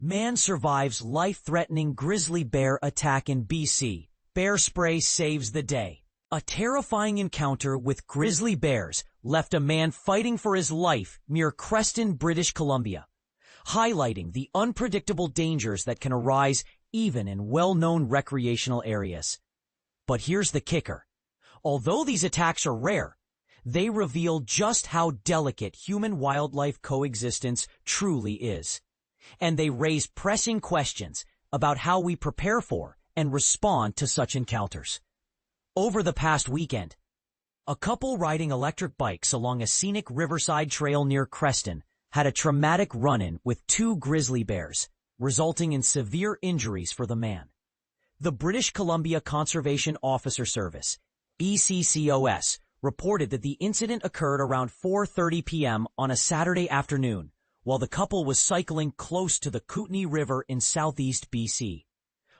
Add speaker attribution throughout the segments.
Speaker 1: Man survives life-threatening grizzly bear attack in BC. Bear spray saves the day. A terrifying encounter with grizzly bears left a man fighting for his life near Creston, British Columbia, highlighting the unpredictable dangers that can arise even in well-known recreational areas. But here's the kicker. Although these attacks are rare, they reveal just how delicate human-wildlife coexistence truly is. And they raise pressing questions about how we prepare for and respond to such encounters. Over the past weekend, a couple riding electric bikes along a scenic riverside trail near Creston had a traumatic run-in with two grizzly bears, resulting in severe injuries for the man. The British Columbia Conservation Officer Service, BCCOS, reported that the incident occurred around 4:30 p.m. on a Saturday afternoon, while the couple was cycling close to the Kootenay River in southeast BC.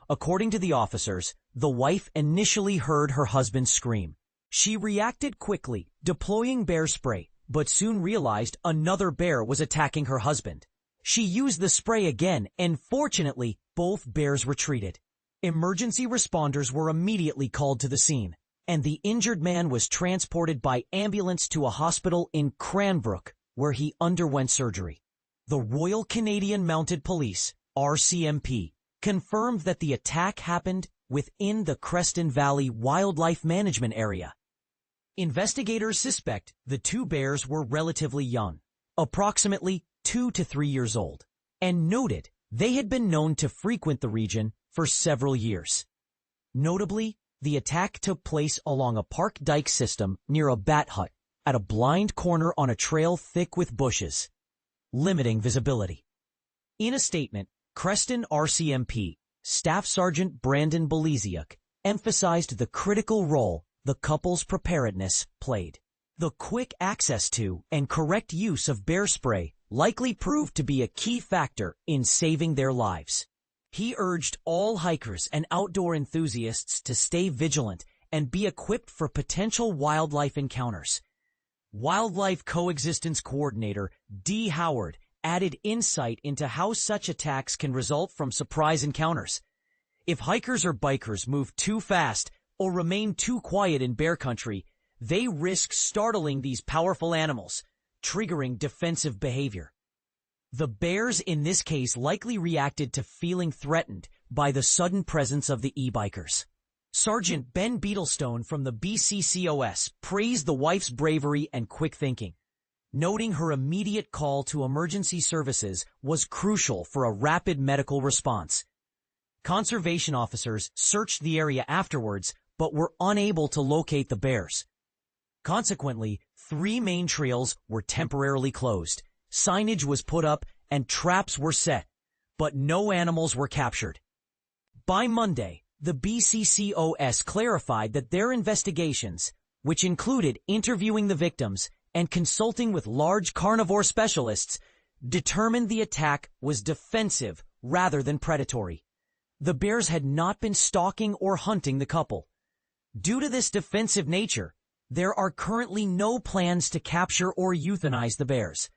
Speaker 1: According to the officers, the wife initially heard her husband scream. She reacted quickly, deploying bear spray, but soon realized another bear was attacking her husband. She used the spray again, and fortunately, both bears retreated. Emergency responders were immediately called to the scene, and the injured man was transported by ambulance to a hospital in Cranbrook, where he underwent surgery. The Royal Canadian Mounted Police, RCMP, confirmed that the attack happened within the Creston Valley Wildlife Management Area. Investigators suspect the two bears were relatively young, approximately 2 to 3 years old, and noted they had been known to frequent the region for several years. Notably, the attack took place along a park dike system near a bat hut at a blind corner on a trail thick with bushes, limiting visibility. In a statement, Creston RCMP Staff Sergeant Brandon Beliziuk emphasized the critical role the couple's preparedness played. The quick access to and correct use of bear spray likely proved to be a key factor in saving their lives. He urged all hikers and outdoor enthusiasts to stay vigilant and be equipped for potential wildlife encounters. Wildlife Coexistence Coordinator Dee Howard added insight into how such attacks can result from surprise encounters. If hikers or bikers move too fast or remain too quiet in bear country, they risk startling these powerful animals, triggering defensive behavior. The bears in this case likely reacted to feeling threatened by the sudden presence of the e-bikers. Sergeant Ben Beetlestone from the BCCOS praised the wife's bravery and quick thinking, noting her immediate call to emergency services was crucial for a rapid medical response. Conservation officers searched the area afterwards but were unable to locate the bears. Consequently, 3 main trails were temporarily closed. Signage was put up and traps were set, but no animals were captured. By Monday, the BCCOS clarified that their investigations, which included interviewing the victims and consulting with large carnivore specialists, determined the attack was defensive rather than predatory. The bears had not been stalking or hunting the couple. Due to this defensive nature, there are currently no plans to capture or euthanize the bears.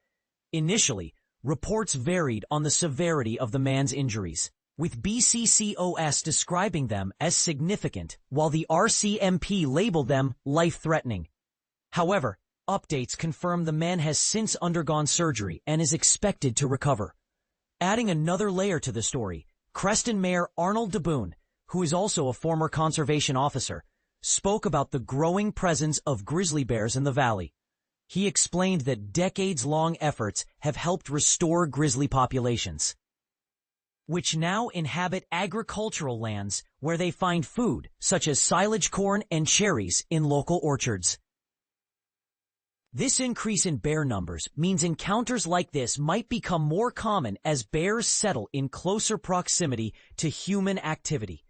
Speaker 1: Initially, reports varied on the severity of the man's injuries, with BCCOS describing them as significant while the RCMP labeled them life-threatening. However, updates confirm the man has since undergone surgery and is expected to recover. Adding another layer to the story, Creston Mayor Arnold DeBoon, who is also a former conservation officer, spoke about the growing presence of grizzly bears in the valley. He explained that decades-long efforts have helped restore grizzly populations, which now inhabit agricultural lands where they find food, such as silage corn and cherries in local orchards. This increase in bear numbers means encounters like this might become more common as bears settle in closer proximity to human activity.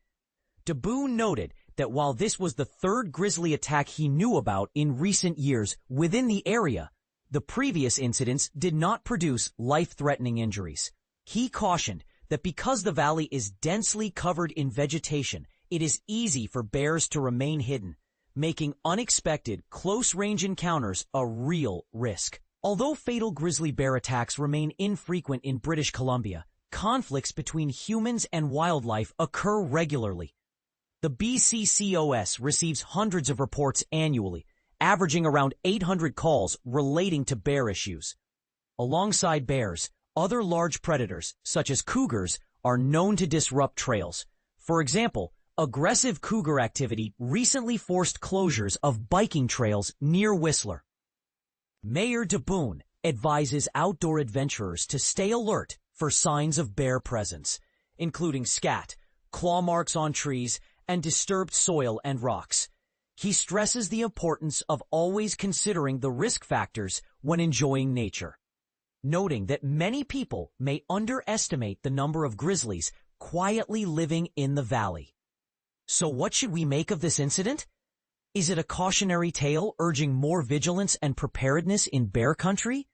Speaker 1: DeBoon noted that while this was the 3rd grizzly attack he knew about in recent years within the area, the previous incidents did not produce life-threatening injuries. He cautioned that because the valley is densely covered in vegetation, it is easy for bears to remain hidden, making unexpected close-range encounters a real risk. Although fatal grizzly bear attacks remain infrequent in British Columbia, conflicts between humans and wildlife occur regularly. The BCCOS receives hundreds of reports annually, averaging around 800 calls relating to bear issues. Alongside bears, other large predators, such as cougars, are known to disrupt trails. For example, aggressive cougar activity recently forced closures of biking trails near Whistler. Mayor DeBoon advises outdoor adventurers to stay alert for signs of bear presence, including scat, claw marks on trees, and disturbed soil and rocks. He stresses the importance of always considering the risk factors when enjoying nature, noting that many people may underestimate the number of grizzlies quietly living in the valley. So what should we make of this incident? Is it a cautionary tale urging more vigilance and preparedness in bear country?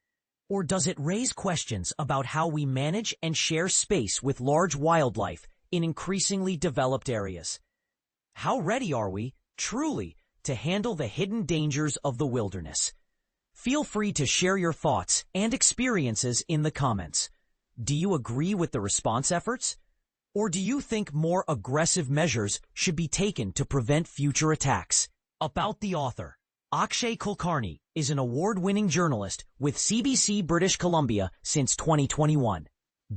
Speaker 1: Or does it raise questions about how we manage and share space with large wildlife in increasingly developed areas? How ready are we, truly, to handle the hidden dangers of the wilderness? Feel free to share your thoughts and experiences in the comments. Do you agree with the response efforts? Or do you think more aggressive measures should be taken to prevent future attacks? About the author. Akshay Kulkarni is an award-winning journalist with CBC British Columbia since 2021,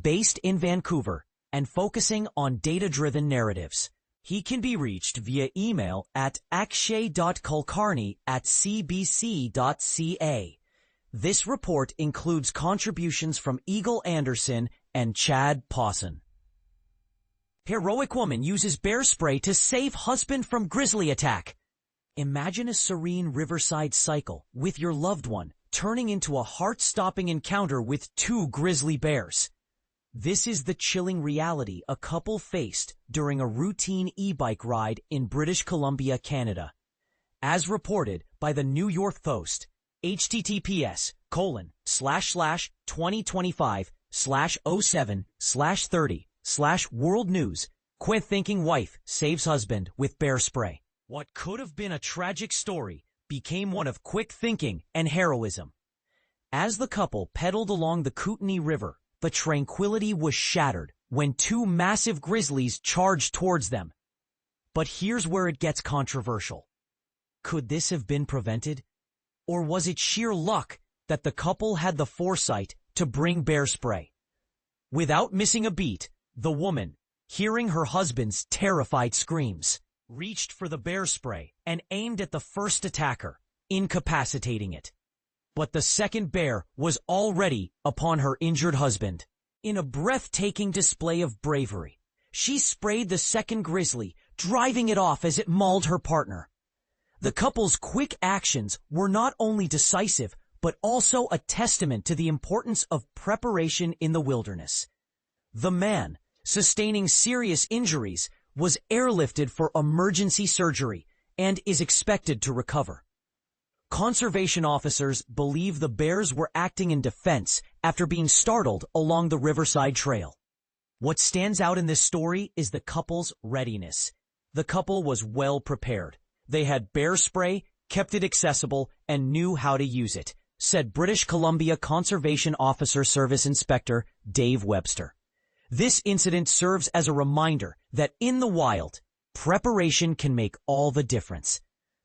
Speaker 1: based in Vancouver and focusing on data-driven narratives. He can be reached via email at akshay.kulkarni@cbc.ca. This report includes contributions from Eagle Anderson and Chad Pawson. Heroic woman uses bear spray to save husband from grizzly attack. Imagine a serene riverside cycle with your loved one turning into a heart-stopping encounter with two grizzly bears. This is the chilling reality a couple faced during a routine e-bike ride in British Columbia, Canada. As reported by the New York Post, https://2025/07/30/World News, quit thinking wife saves husband with bear spray. What could have been a tragic story became one of quick thinking and heroism. As the couple pedaled along the Kootenay River, the tranquility was shattered when two massive grizzlies charged towards them. But here's where it gets controversial. Could this have been prevented? Or was it sheer luck that the couple had the foresight to bring bear spray? Without missing a beat, the woman, hearing her husband's terrified screams, reached for the bear spray and aimed at the first attacker, incapacitating it. But the second bear was already upon her injured husband. In a breathtaking display of bravery, she sprayed the second grizzly, driving it off as it mauled her partner. The couple's quick actions were not only decisive, but also a testament to the importance of preparation in the wilderness. The man, sustaining serious injuries, was airlifted for emergency surgery and is expected to recover. Conservation officers believe the bears were acting in defense after being startled along the Riverside Trail. What stands out in this story is the couple's readiness. The couple was well prepared. They had bear spray, kept it accessible, and knew how to use it, said British Columbia Conservation Officer Service Inspector Dave Webster. This incident serves as a reminder that in the wild, preparation can make all the difference.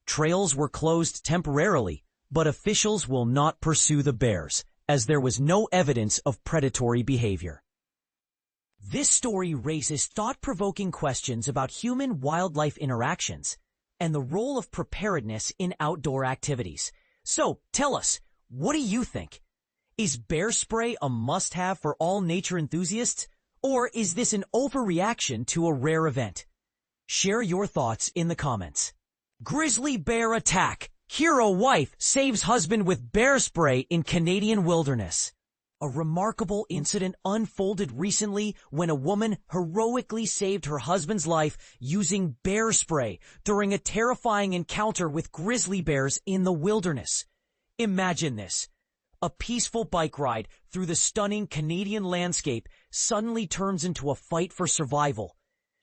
Speaker 1: Trails were closed temporarily, but officials will not pursue the bears, as there was no evidence of predatory behavior. This story raises thought-provoking questions about human-wildlife interactions and the role of preparedness in outdoor activities. So, tell us, what do you think? Is bear spray a must-have for all nature enthusiasts, or is this an overreaction to a rare event? Share your thoughts in the comments. Grizzly bear attack. Hero wife saves husband with bear spray in Canadian wilderness. A remarkable incident unfolded recently when a woman heroically saved her husband's life using bear spray during a terrifying encounter with grizzly bears in the wilderness. Imagine this. A peaceful bike ride through the stunning Canadian landscape suddenly turns into a fight for survival.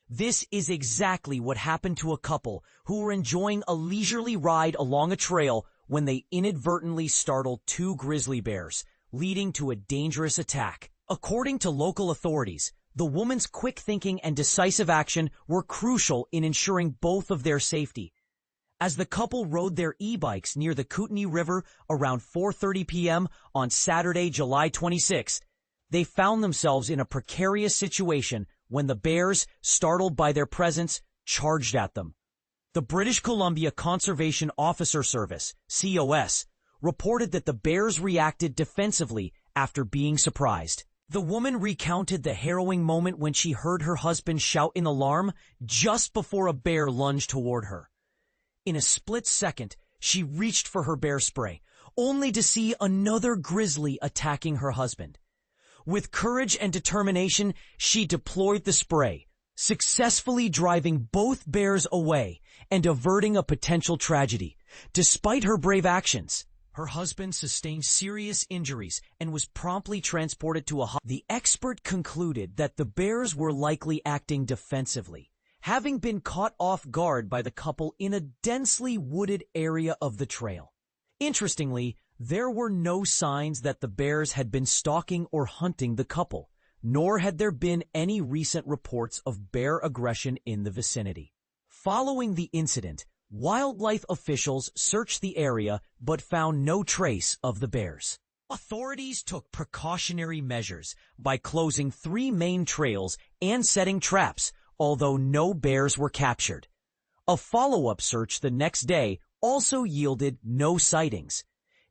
Speaker 1: This is exactly what happened to a couple who were enjoying a leisurely ride along a trail when they inadvertently startled two grizzly bears, leading to a dangerous attack. According to local authorities, the woman's quick thinking and decisive action were crucial in ensuring both of their safety. As the couple rode their e-bikes near the Kootenai River around 4:30 p.m. on Saturday, July 26, they found themselves in a precarious situation when the bears, startled by their presence, charged at them. The British Columbia Conservation Officer Service, COS, reported that the bears reacted defensively after being surprised. The woman recounted the harrowing moment when she heard her husband shout in alarm just before a bear lunged toward her. In a split second, she reached for her bear spray, only to see another grizzly attacking her husband. With courage and determination, she deployed the spray, successfully driving both bears away and averting a potential tragedy. Despite her brave actions, her husband sustained serious injuries and was promptly transported to a hospital. The expert concluded that the bears were likely acting defensively, having been caught off guard by the couple in a densely wooded area of the trail. Interestingly, there were no signs that the bears had been stalking or hunting the couple, nor had there been any recent reports of bear aggression in the vicinity. Following the incident, wildlife officials searched the area but found no trace of the bears. Authorities took precautionary measures by closing 3 main trails and setting traps, although no bears were captured. A follow-up search the next day also yielded no sightings.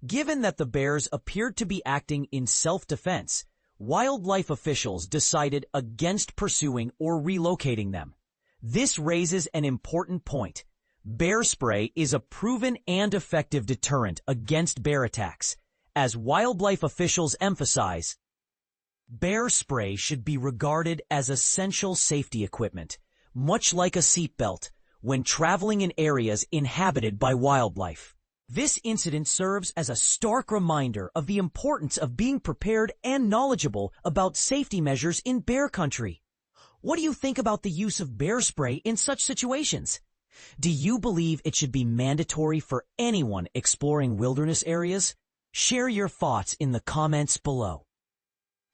Speaker 1: Given that the bears appeared to be acting in self-defense, wildlife officials decided against pursuing or relocating them. This raises an important point. Bear spray is a proven and effective deterrent against bear attacks. As wildlife officials emphasize, bear spray should be regarded as essential safety equipment, much like a seatbelt, when traveling in areas inhabited by wildlife. This incident serves as a stark reminder of the importance of being prepared and knowledgeable about safety measures in bear country. What do you think about the use of bear spray in such situations? Do you believe it should be mandatory for anyone exploring wilderness areas? Share your thoughts in the comments below.